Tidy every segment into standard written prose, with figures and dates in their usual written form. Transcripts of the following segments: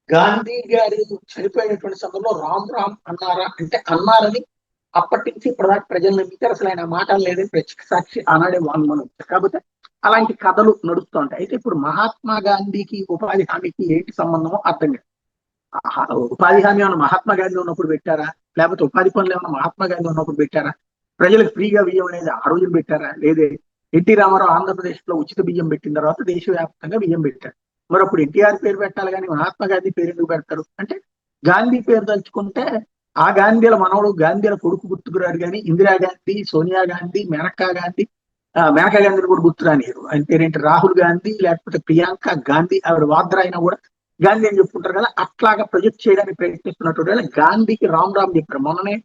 గాంధీ గారు చనిపోయినటువంటి సమయంలో రామ్ రామ్ అన్నారా అంటే అన్నారని అప్పటి నుంచి ఇప్పటిదాకా ప్రజలు నమ్మించారు. అసలు ఆయన మాటలు లేదని ప్రత్యక్ష సాక్షి ఆనాడే వాంగ్మూలం ఇచ్చారు. కాకపోతే అలాంటి కథలు నడుస్తూ ఉంటాయి. అయితే ఇప్పుడు మహాత్మా గాంధీకి ఉపాధి హామీకి ఏంటి సంబంధమో అర్థం కాదు. ఉపాధి హామీ ఏమైనా మహాత్మా గాంధీ ఉన్నప్పుడు పెట్టారా? లేకపోతే ఉపాధి పనులు ఏమైనా మహాత్మా గాంధీ ఉన్నప్పుడు పెట్టారా? ప్రజలకు ఫ్రీగా బియ్యం అనేది ఆ రోజులు పెట్టారా? లేదే ఎన్టీ రామారావు ఆంధ్రప్రదేశ్ లో ఉచిత బియ్యం పెట్టిన తర్వాత దేశవ్యాప్తంగా బియ్యం పెట్టారు. మరి అప్పుడు ఎన్టీఆర్ పేరు పెట్టాలి కానీ మహాత్మా గాంధీ పేరు ఎందుకు పెడతారు అంటే గాంధీ పేరు తలుచుకుంటే ఆ గాంధీల మనవడు గాంధీల కొడుకు గుర్తుకురాడు కానీ ఇందిరాగాంధీ, సోనియా గాంధీ, మేనకా గాంధీని కూడా గుర్తురానియరు. ఆయన పేరేంటి రాహుల్ గాంధీ లేకపోతే ప్రియాంక గాంధీ, ఆవిడ వాద్రా అయినా కూడా గాంధీ అని చెప్పుకుంటారు కదా. అట్లాగా ప్రొజెక్ట్ చేయడానికి ప్రయత్నిస్తున్నటువంటి గాంధీకి రామ్ రామ్ చెప్పారు. మొన్ననే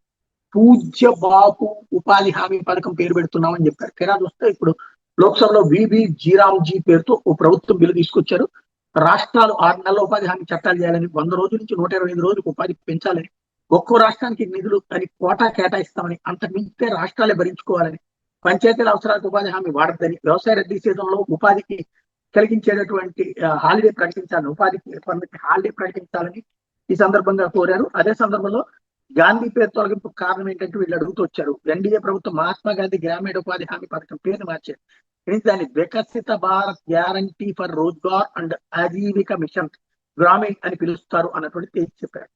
పూజ్య బాపు ఉపాధి హామీ పథకం పేరు పెడుతున్నామని చెప్పారు. తీరా చూస్తే ఇప్పుడు లోక్సభలో విబి జీరామ్జీ పేరుతో ఓ ప్రభుత్వం బిల్లు తీసుకొచ్చారు. రాష్ట్రాలు 6 నెలల ఉపాధి హామీ చట్టాలు చేయాలని, 100 రోజుల నుంచి 125 రోజులకు ఉపాధి పెంచాలని, ఒక్కో రాష్ట్రానికి నిధులు అని కోటా కేటాయిస్తామని, అంతకు మించితే రాష్ట్రాలే భరించుకోవాలని, పంచాయతీల అవసరాలకు ఉపాధి హామీ వాడద్దని, వ్యవసాయ రద్దీ సీజన్లో ఉపాధికి కలిగించేటటువంటి హాలిడే ప్రకటించాలని, ఉపాధికి హాలిడే ప్రకటించాలని ఈ సందర్భంగా కోరారు. అదే సందర్భంలో గాంధీ పేరు తొలగింపు కారణం ఏంటంటే వీళ్ళు అడుగుతూ వచ్చారు. ఎన్డీఏ ప్రభుత్వం మహాత్మా గాంధీ గ్రామీణ ఉపాధి హామీ పథకం పేరుని మార్చారు. దాన్ని Viksit Bharat guarantee for Rozgar and Ajeevika mission Gramin అని పిలుస్తారు అన్నటువంటి తేల్చి చెప్పారు.